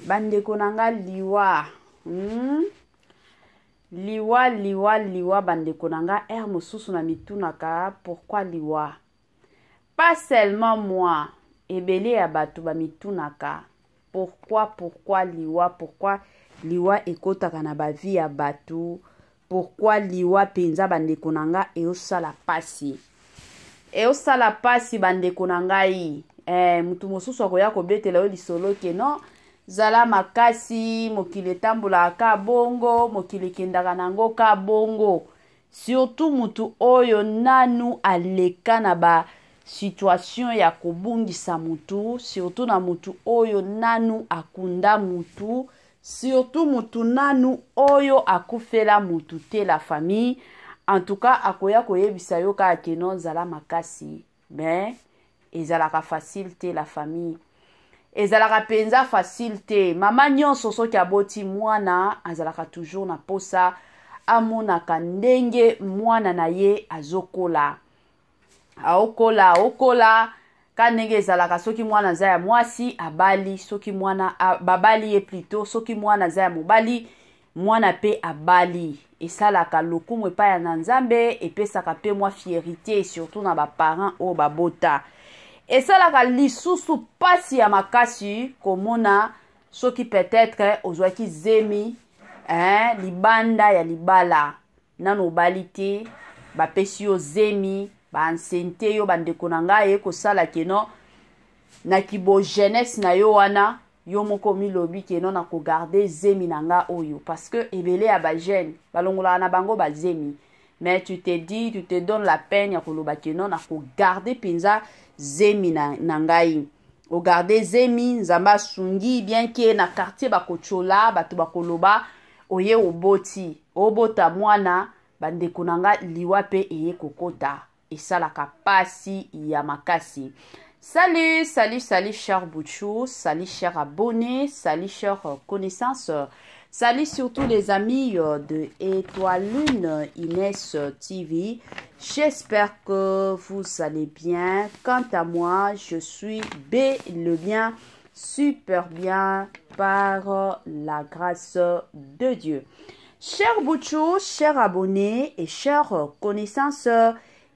Bandeko nanga liwa. Liwa bandeko nanga mosusu na mitunaka. Pourquoi liwa? Pas seulement moi. Ebele ya batu ba mitunaka. Pourquoi liwa? Pourquoi liwa ekotaka na ba vie ya batu? Pourquoi liwa penza bandeko nanga eosala pasi? Eosala pasi bandeko nanga yi. Mutu mosusu akoya kobetela yo lisolo ke non. Zala makasi, mokili tambula ka bongo, mokili kendaka nango ka bongo. Surtout mutu oyo nanu aleka na ba situation ya kobungisa mutu. Surtout na mutu oyo nanu akunda mutu. Surtout mutu nanu oyo akufela mutu te la famille. En tout cas, akoya koyebisa yo ka keno zala makasi. Mais, ezalaka facile te la famille. Ezalaka penza facile te. Mama nyonso soki aboti mwana, azalaka toujours na posa. Amonaka ndenge mwana na ye azokola. Aokola. Ka ndenge ezalaka soki mwana za ya mwasi, abali. Soki mwana, babali ye plutôt. Soki mwana za ya mobali, mwana pe abali. Esalaka lokumu epa ya nanzambe. Epesaka pe mwa fierité. Surtout na ba parents o babota. Esalaka lisusu pasi ya makasi komona soki peut-être ozwaki zemi libanda ya libala nano balite bapesi yo zemi ba ancienneté yo bandeko na ngai kosala keno na kibo jeunesse na yo wana yo moko milobi keno na ko garder zemi na nga oyo parce que ebele ya ba jeune balongola na bango ba zemi. Mais tu te dis, tu te donnes la peine ya koloba keno na ko garder penza zemi na ngai. O garder zemi nzamba sungi bien que na quartier bakochola batu bakoloba oye oboti. Obota mwana bandeko nanga liwa pe eye kokota. Esalaka pasi ya makasi. Salut chers bouchous, salut chers abonnés, salut chers connaissances. Salut surtout les amis de Étoile Lune Inès TV. J'espère que vous allez bien. Quant à moi, je suis bien, super bien par la grâce de Dieu. Chers bouchous, chers abonnés et chers connaissances,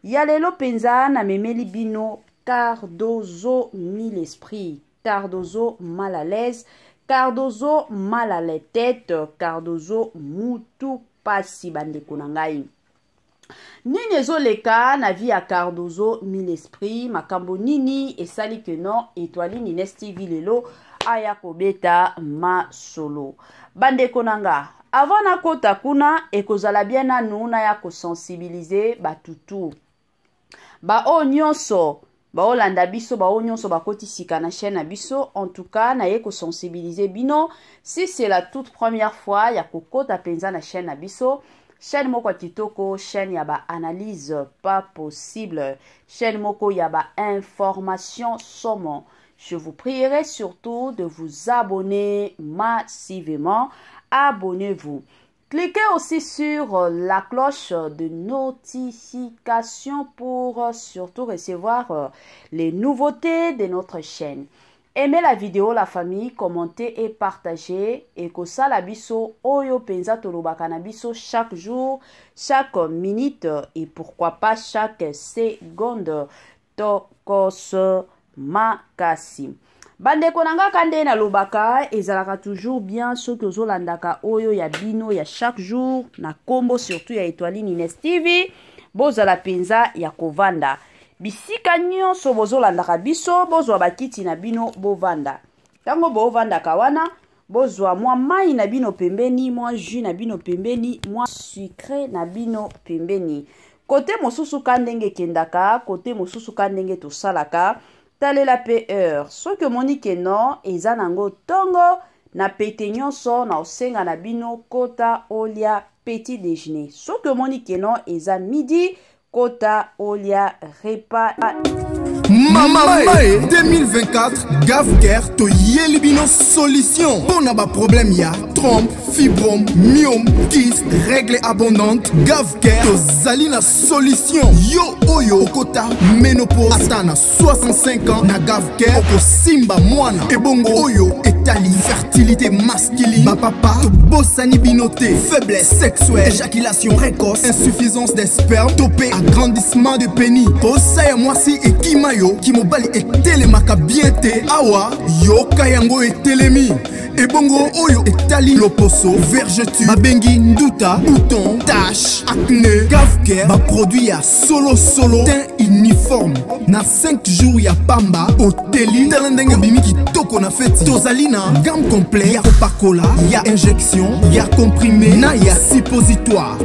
Yalelo Penza na memeli bino Cardozo mille esprits, Cardozo mal à l'aise. Cardozo mal à la tête, Cardozo mutu pasi bandeko nangai. Nini ezoleka na vie ya Cardozo mille esprits, makambo nini esali que non, Étoile Inès TV lelo aya kobeta ma solo. Bandeko nanga, avant na kota kuna ekozala bien nanu na ya ko sensibiliser batutu. Ba o nyonso baolanda biso baonyonso bakoti sika na chaîne na biso. En tout cas na ye ko sensibiliser bino si c'est la toute première fois ya kokota penza na chaîne na biso. Chaîne moko kitoko, chaîne ya ba analyse pas possible, chaîne moko ya ba information somme. Je vous prierai surtout de vous abonner massivement. Abonnez-vous. Cliquez aussi sur la cloche de notification pour surtout recevoir les nouveautés de notre chaîne. Aimez la vidéo, la famille, commentez et partagez. Et que ça la biso, oyo penza tolobaka na biso chaque jour, chaque minute et pourquoi pas chaque seconde. Tokos makasi. Bandeko nanga kande na lobaka ezalaka toujours bien ceux que ozolandaka oyo ya bino ya chaque jour na kombo surtout ya Étoile Inès TV bozala penza ya kovanda bisika nyonso bozolandaka biso bozwa bakiti na bino bovanda tango bovanda kawana bozwa mwa mai na bino pembeni mwa jus na bino pembeni mwa sucre na bino pembeni kote mosusu kandenge kendaka kote mosusu kandenge tosalaka talela pe heure soki omoni ke non eza nango tongo na pete nyonso na osenga na bino kota olia petit déjeuner soki omoni ke non eza midi kota olia repas. Mama 2024 Gavker to Yelibino solution. Pour n'a pas problème ya trompe, fibrome, myome, kyste, règle abondante. Gavker to Zalina solution. Yo oyo kota ménopause. Atana 65 ans na Gavker. Oko simba mwana. Ebongo oyo et Italie, fertilité masculine, ma papa, bossani binoté, faiblesse sexuelle, éjaculation précoce, insuffisance des spermes, topé, agrandissement de pénis, Osaya mwasi et Kimayo, Kimobali et Telemaka bienté, Awa, Yoka yango et Telemi, Ebongo Oyo et Tali Loposo, vergeture, Babengi Nduta, bouton, tache, acné, Gavker, ma produit ya solo, teint uniforme, na 5 jours ya Pamba, Oteli, Talendenge Bimi qui toko na feti, Tozalina, gamme complet, ya Coca-Cola, ya injection, ya comprimé, na ya suppositoire.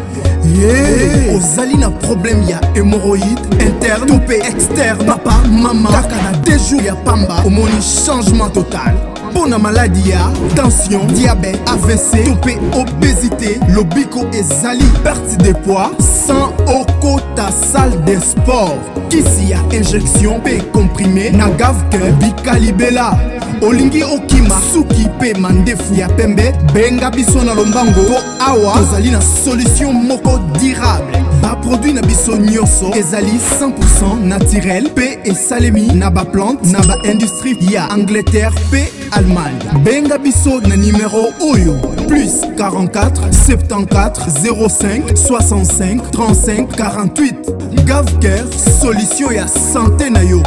Yeah. Ozalina problème ya hémorroïde, interne, topé, externe, papa, maman, kaka na 2 jours ya Pamba, au moni changement total. Pour la maladie, tension, diabète, AVC, topé, obésité, lobico et zali, perte de poids, sans oko ta salle de sport. Kisi a injection, P comprimé, nagavke, bikalibela, olingi okima, suki pe mandefu ya pembe, benga biso na lombango, po awa, ozali na solution moko durable. Ba produit na biso nyoso, ezali 100% naturel, P et salemi, na ba plante, na ba industrie, ya Angleterre, P Allemagne. Benga biso na numéro Oyo plus 44 74 05 65 35 48. Gavker, solution ya santé na yo.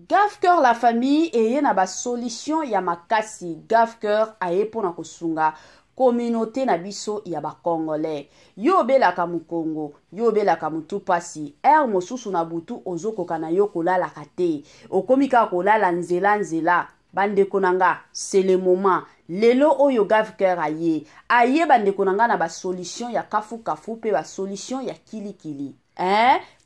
Gavker la famille eye na ba solution ya makasi. Gavker aye pona kosunga communauté na biso ya ba congolais. Yo belaka mu Congo, yo belaka mutu pasi. Mosusu na butu ozokoka na yo kolala kate. Okomika kolala nzela. Bande konanga, c'est le moment. Lelo oyo Gavker aye. Aye bande konanga na ba solution ya kafu pe ba solution ya kili.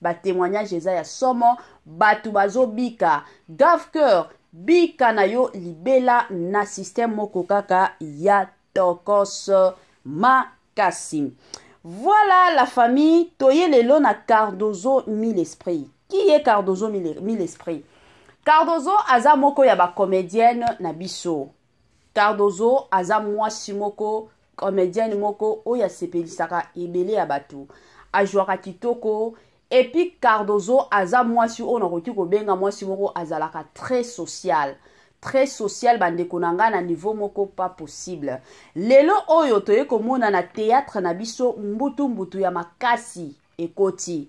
Ba témoignage eza ya somo, batu bazo bika. Gavker, bika na yo libela na système moko kaka ya tokos makasi. Voilà la famille, toye lelo na Cardozo 1000 esprits. Qui est Cardozo 1000 esprits? Cardozo aza moko ya ba comédienne na biso. Cardozo aza mwasi moko, comédienne moko oya sepelisaka ebele ya batu. Ajwaka kitoko. Et puis Cardozo aza mwasi o nakoki ko benga mwasi moko azalaka très social. Très social bande konanga na niveau moko pas possible. Lelo oyo toye komona na théâtre na biso mbutu ya makasi ekoti.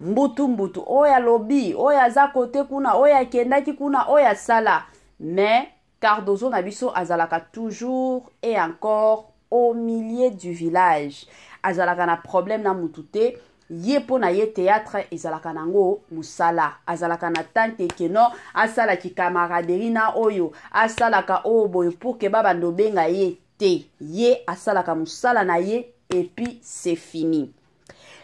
Mbutu oya lobby, oya za kote kuna, oya kendaki kuna, oya sala. Mais Cardozo na biso azalaka toujours et encore au milieu du village. Azalaka na problème na mutute. Ye po na ye théâtre ezalaka nango musala. Azalaka na tante keno asala ki camaraderie na oyo asalaka oboyo pour que baba ndobenga ye te. Ye asalaka musala na ye et puis c'est fini.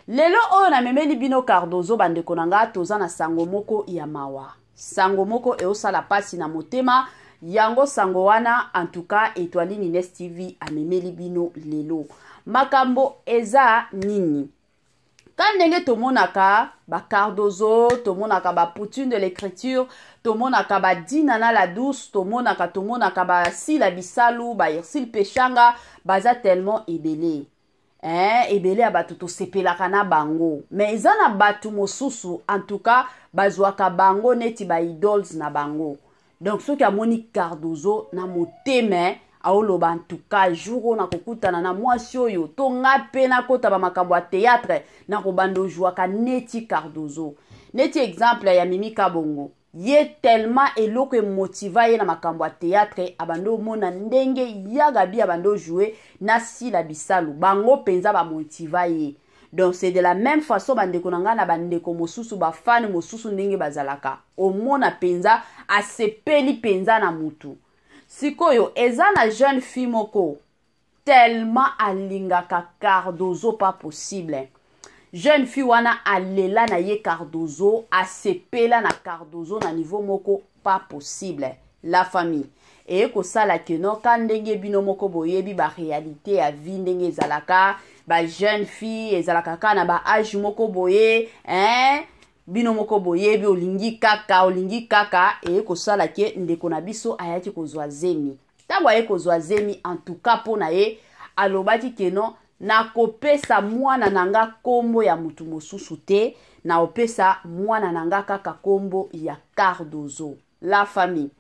Lelo oyo na memeli bino Cardozo bande konanga toza na sango moko ya mawa. Sango moko e osala pasi na motema. Yango sango wana en tout cas Étoile Nines TV a memeli bino lelo. Makambo eza nini? Quand ndenge tomonaka ba Cardozo, tomonaka ba poutine de l'écriture, tomonaka ba dinana la douce, tomonaka ba sila bisalu, ba irsil pechanga, baza tellement ebele. Ebele abatu to sepelaka na bango. Mais ezana batu mosusu, en tout cas, bazwaka bango neti ba idols na bango. Donc soki amoni Cardozo na moteme, aoloba en tout cas jour na kokutana na mwasi oyo to ngape na kota ba makambo ya théâtre na kobando jouaka neti Cardozo. Neti exemple ya Mimi Kabongo. Ye tellement eloko motiva ye na makambo ya théâtre abando mona ndenge yagabi abando jouer na sila bisalu. Bango penza ba motiva ye. Donc c'est de la même façon bandeko nanga na bandeko mosusu ba fan mosusu ndenge bazalaka. Omona penza asepeli penza na mutu. Sikoyo eza na jeune fille moko tellement alingaka Cardozo pas possible. Jeune fille wana alela na ye Cardozo, asepela na Cardozo na niveau moko pas possible. La famille. Et ko sala keno kandenge bino moko boyebi ba réalité ya vie ndenge ezalaka, ba jeune fille ezalaka kana ba âge moko boye, bino moko boyebi olingi kaka e ko sala ke ndeko na biso ayaki kozwa zemi. Tango aye kozwa zemi en tout cas pona ye alobaki keno na kopesa mwana nanga kombo ya mutu mosusu te, na opesa mwana nanga kaka kombo ya Cardozo. La famille.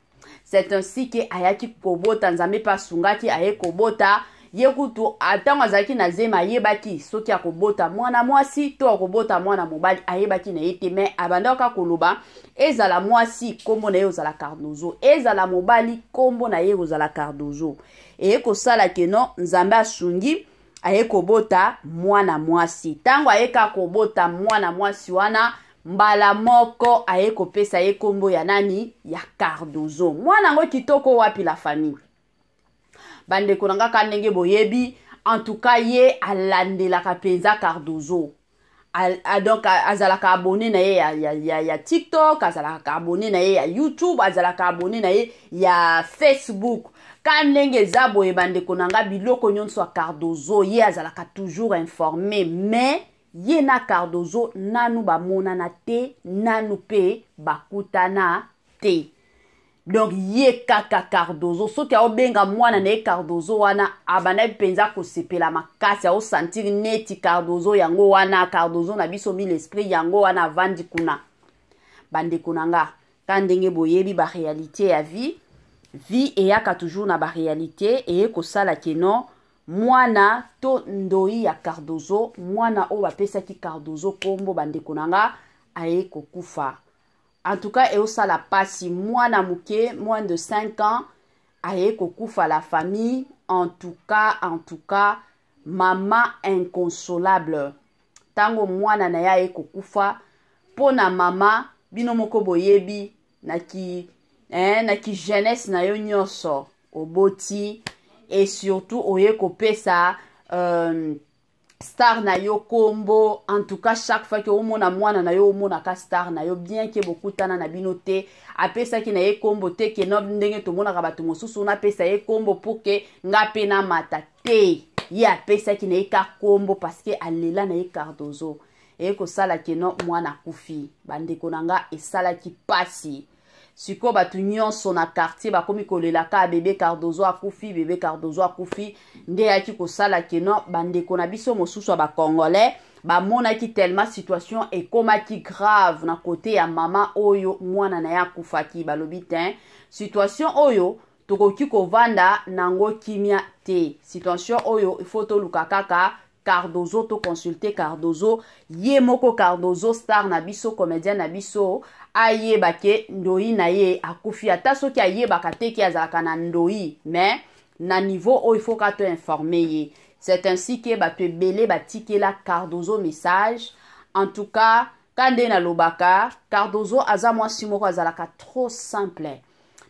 C'est ainsi que ayaki kobota nzambe pa sungaki aye kobota yekutu atango azalaki na zema ayebaki soki akobota mwana mwasi to akobota mwana mobali ayebaki na yete me abandaka koloba ezala mwasi kombo na ye ozala Cardozo, ezala mobali kombo na ye ozala Cardozo. Eye kosala keno nzambe asungi aye kobota mwana mwasi. Tango ayeka kobota mwana mwasi wana mbala moko aye kopesa ye kombo ya nani ya Cardozo. Mwana ngo kitoko wapi la famille. Bande konanga kanenge boyebi en tout cas ye alandelaka penza Cardozo. Donc azalaka abonné na ye ya TikTok, azalaka abonné na ye ya YouTube, azalaka abonné na ye ya Facebook. Kanenge za boye bande konanga biloko nyonso ya Cardozo ye azalaka toujours informé, mais ye na Cardozo nanu bamonana te, nanu pe bakutana te. Donc ye kaka Cardozo soki aobenga mwana na ye Cardozo wana abana penza kosepela makasi ao sentir neti Cardozo yango wana Cardozo na biso mi l'esprit yango wana vandi kuna. Bande kunanga kandenge boyebi ba réalité ya vie eyaka toujours na ba réalité eye kosala keno mwana to ndoi ya Cardozo mwana o bapesaki Cardozo kombo bande kunanga aye kokufa. En tout cas, et ça la passe mwana muke, moins de 5 ans, aye kokufa la famille. En tout cas, maman inconsolable. Tango mwana na ya kokufa, pona mama, binomoko boyebi, naki jeunesse na yo nyonso, oboti, et surtout, oye kopesa, star na yo kombo. En tout cas chaque fois que omona mwana na yo omona ka star na yo bien que beaucoup tana na binote apesa ki na ye kombo te ke no ndenge to mona ka batu mosusu na pesa ye kombo pour que ngape na mata te ye apesa ki na ye ka kombo parce que alela na ye Cardozo e ko sala ke no mwana kufi bande konanga e sala ki pasi siko batu nyonso na quartier bakomi kolela ka bébé Cardozo akufi bébé Cardozo akufi nde yaki kosala keno bandeko na biso mosusu ba congolais ba mona ki tellement situation ekomaki grave na côté ya mama oyo mwana na ya kufaki balobi te situation oyo tokoki kovanda nango kimia te situation oyo il faut to luka kaka Cardozo to consulter Cardozo ye moko Cardozo star na biso comédien na biso aye bake ndoi na ye akufi ata soki aye bakate ki azalaka na ndoi mais na niveau o il faut ka to informer ye. C'est ainsi que ba te belé batike la Cardozo message. En tout cas kande na lobaka Cardozo aza mwasi moko azalaka trop simple.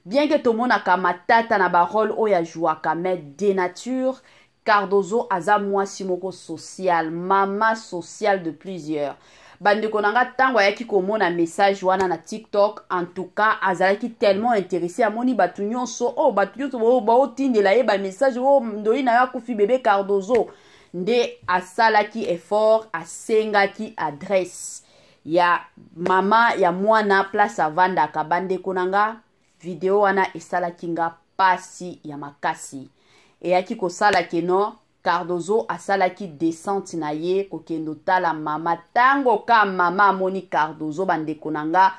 Bien que tout le monde a kamatata na barole o ya jouaka mais de nature Cardozo aza mwasi moko social, mama social de plusieurs. Bande konanga tango yaki komona message wana na TikTok, en tout cas azalaki tellement intéressé à moni batu nyonso oh batu nyonso ba otindela ye ba message oh ndoi na ya kufi bébé Cardozo nde asalaki effort asengaki adresse ya mama ya mwana place avanda ka bande konanga video wana esalaki nga pasi ya makasi e yaki kosala keno Cardozo asalaki descente na ye kokendo tala mama tango ka mama moni Cardozo bandeko nanga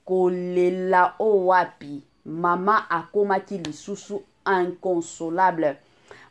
kolela o wapi mama akomaki lisusu inconsolable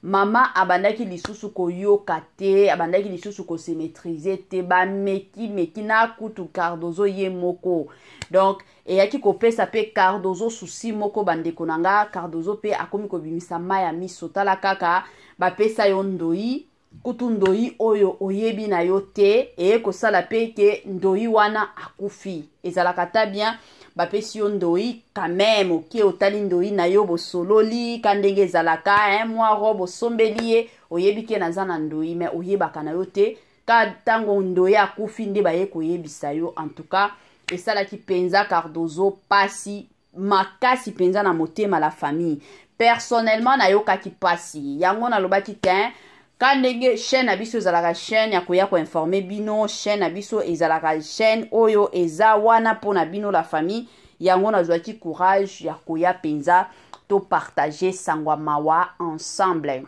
mama abandaki lisusu koyoka te abandaki lisusu ko se maîtriser te ba meki na kutu Cardozo ye moko donc eyaki kopesa pe Cardozo susi moko bandeko nanga Cardozo pe akomi kobimisa maya miso tala kaka bapesa yo ndoi kutu ndoi oyo oyebi na yo te eye kosala pe ke ndoi wana akufi ezalaka ta bien bapesi yo ndoi quand même oke otali ndoi na yo bosololi kandenge ezalaka mwa robo sombeli ye oyebi ke naza na ndoi mais oyebaka na yo te ka tango ndoi akufi nde baye koyebisa yo. En tout cas esalaki penza Cardozo pasi makasi penza na motema la famille. Personnellement na yokaki pasi yango na lobaki te kandenge chaîne abiso ezalaka chaîne ya koya ko informer bino chaîne abiso ezalaka chaîne oyo eza wana pona bino la famille yango na zwaki courage ya koya penza to partager sangwa mawa ensemble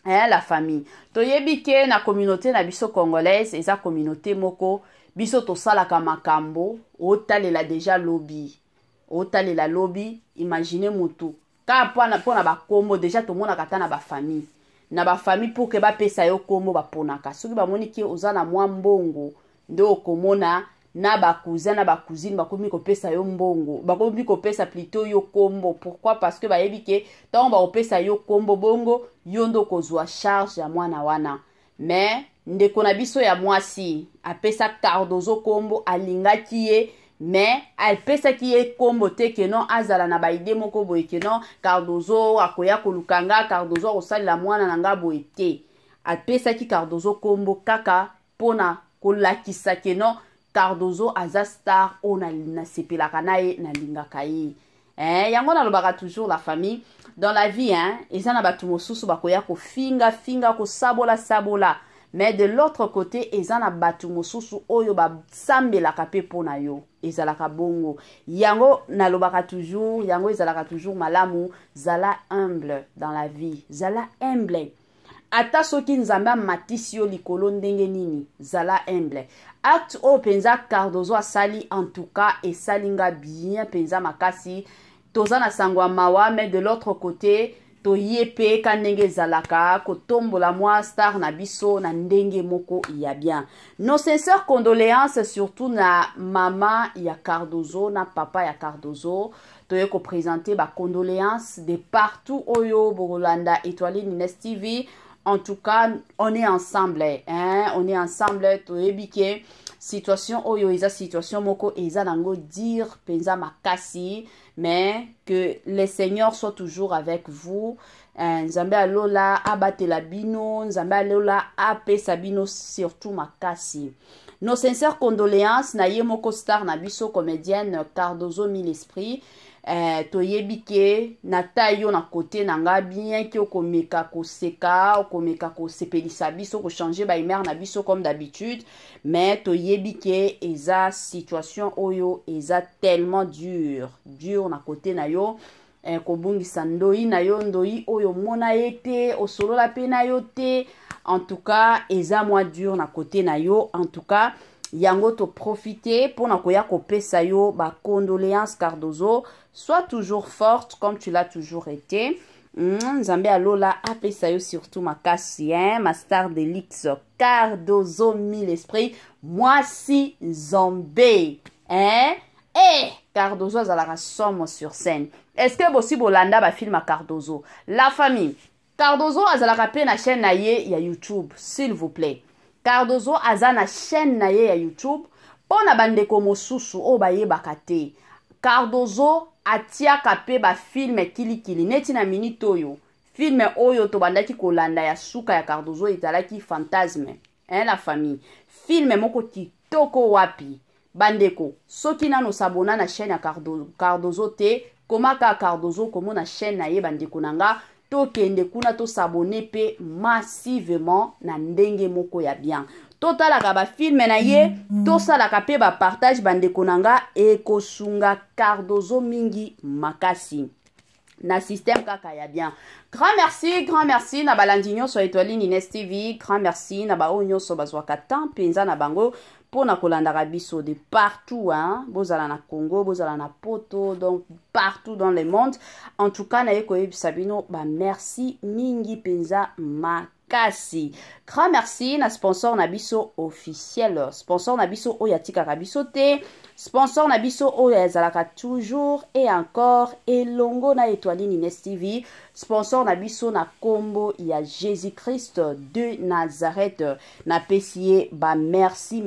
la famille toyebi ke na communauté na biso congolaise eza communauté moko biso tosalaka makambo otalela déjà lobby otalela lobby. Imaginez mutu ka pona ba kombo déjà tomonaka ta na ba famille pour que ba pesa yo kombo ba ponaka soki ba moni ki ozana mwa mbongo ndo okomona na ba cousin na ba cousine bakomi ko pesa yo mbongo bakomi ko pesa plutôt yo kombo. Pourquoi? Parce que ba yebi ke tant ba opesa yo kombo bongo yo ndo kozwa charge ya mwana wana. Mais ndeko na biso ya mwasi apesa Cardozo kombo alingaki ye, mais apesa ki ye kombo te ke non azala na ba ide moko boye ke non Cardozo akoya kolukanga Cardozo akosalela mwana nanga boye te. Apesa ki Cardozo kombo kaka pona kolakisa ke non Cardozo aza star ona na sepelaka na ye na lingaka ye. Yango na lobaka toujours la famille dans la vie eza na batu mosusu bakoya ko finga ko sabola. Mais de l'autre côté eza na batu mosusu oyo ba sambelaka pe pona yo ezalaka bongo. Yango na lobaka toujours yango ezalaka toujours malamu. Zala humble dans la vie, zala humble. Ata soki nzambe amatisi yo likolo ndenge nini zala humble. Acte o penza Cardozo asali en tout cas et salinga bien penza makasi toza na sangwa mawa. Mais de l'autre côté to yepe kanenge zalaka kotombola mwa star na biso na ndenge moko ya bien. Nos sincères condoléances surtout na mama ya Cardozo na papa ya Cardozo. Toye ko présenter ba condoléances de partout oyo Borolanda Étoile Nines TV. En tout cas, on est ensemble, on est ensemble. Toyebike situation oyo eza situation moko eza nango dire penza makasi, mais que les seigneurs soient toujours avec vous. Nzambe alola abatela bino, nzambe alola apesa bino surtout makasi. Nos sincères condoléances na ye moko star na biso comédienne Cardozo Mille Esprit. Toyebike nata yo na côté nanga bien ki okomeka koseka okomeka kosepelisa biso ko changer ba humeur na biso comme d'habitude, mais toyebike eza situation oyo eza tellement dur na côté na yo kobungisa ndoi na yo ndoi oyo mona ete osolola pe na yo te. En tout cas eza moins dur na côté na yo. En tout cas yango to profiter pour na koya ko pesa yo ba condoléances Cardozo. Sois toujours forte comme tu l'as toujours été. Nzambe alola apesa yo surtout makasi ma star de l'X Cardozo Mille Esprit. Moi si Zambé Cardozo azalaka somme sur scène. Est-ce que possible Bolanda ba film à Cardozo? La famille Cardozo azalaka pe na chaîne na ye ya YouTube, s'il vous plaît. Cardozo azana chaîne na ye ya YouTube pona bandeko mosusu o bayebaka te. Cardozo atiaka pe ba film kilikili neti na minute oyo. Film oyo to bandaki kolanda ya suka ya Cardozo italaki fantasme. La famille. Film moko kitoko wapi. Bandeko, soki nano sabona na chaîne ya Cardozo te, komaka Cardozo komo na chaîne na ye bandeko nanga, to kende kuna to sabone pe massivement na ndenge moko ya bien. Totalaka ba film na ye, to salaka pe ba partage bandeko nanga e kosunga Cardozo mingi makasi. Na système kaka ya bien. Grand merci na balandinyo so Étoile Nines TV. Grand merci na ba onyo so bazwaka temps penza na bango pour na kolanda biso de partout bozala na Congo, bozala na Poto, donc partout dans le monde. En tout cas na yeko sabino ba merci mingi penza makasi. Grand merci na sponsor na biso officiel. Sponsor na biso oyatika biso te. Sponsor na biso oyo ezalaka toujours et encore elongo na Étoile Nines TV. Sponsor na biso na kombo ya Jésus-Christ de Nazareth. Na pesie ba merci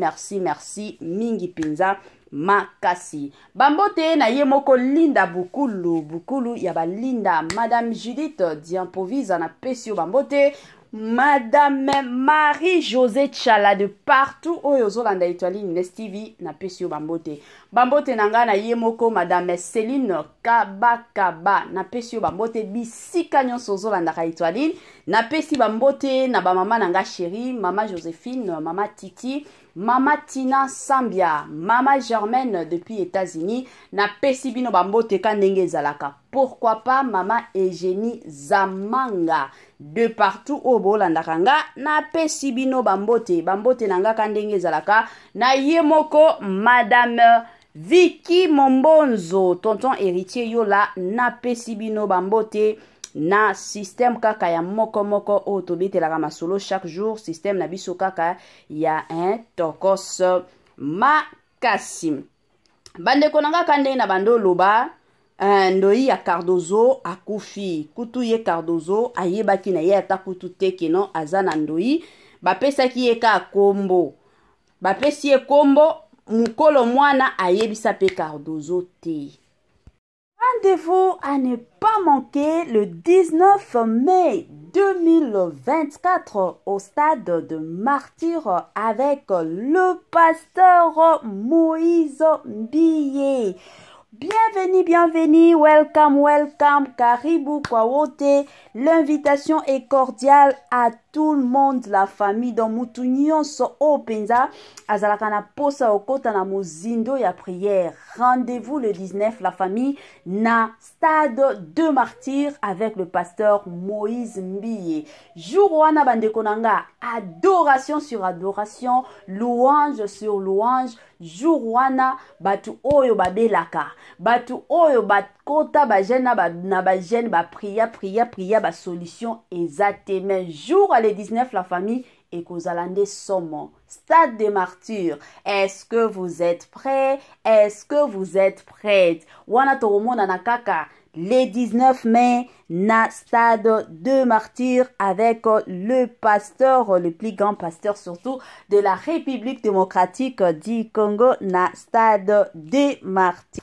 mingi penza makasi. Bambote na ye moko linda bukulu ya ba linda Madame Judith Diampovisa na pesio bambote. Madame Marie-Josée Tchala de partout oyo zolanda Étoile Nines TV na pesio bambote. Bambote nanga na ye moko Madame Céline Kabakaba na pesio bambote bisika nyonso zolanda ka Étoile na pesi bambote na ba mama nanga chérie, Mama Joséphine, Mama Titi, Mama Tina Sambia, Mama Germaine depuis États-Unis, na pesi bino bambote ka ndenge ezalaka. Pourquoi pas Mama Eugénie Zamanga, de partout au bolandaka nga na pesi bino bambote nanga ka ndenge ezalaka. Na yemoko Madame Vicky Mombonzo, tonton héritier yola na pesi bino bambote. Na système kaka ya moko o tobitelaka masolo chaque jour, système na biso kaka ya un tokos makasi. Bandeko nanga kande na bando loba ndoi ya Cardozo akufi. Kutu ye Cardozo ayebaki na ye ata kutu teke no aza na ndoi. Bapesaki ye ka kombo. Bapesi ye kombo mukolo mwana ayebisa pe Cardozo te. Rendez-vous à ne pas manquer le 19 mai 2024 au stade de Martyr avec le pasteur Moïse Mbiye. Bienvenue, welcome, karibu kwa wote. L'invitation est cordiale à tout le monde, la famille dans mutu nyonso openza azalaka na posa okota na mozindo ya prière. Rendez-vous le 19 la famille na stade de Martyr avec le pasteur Moïse Mbiye. Jour wana bandeko nanga, adoration sur adoration, louange sur louange. Jour wana batu oyo babelaka, batu oyo bakota ba jeune na ba jeune ba priya ba solution exactement. Jour le 19 la famille et Kozalande Somo, stade de Martyr. Est-ce que vous êtes prêts? Est-ce que vous êtes prêtes? Wana toromona na kaka le 19 mai na stade de Martyr avec le pasteur, le plus grand pasteur surtout de la République démocratique du Congo na stade de Martyr.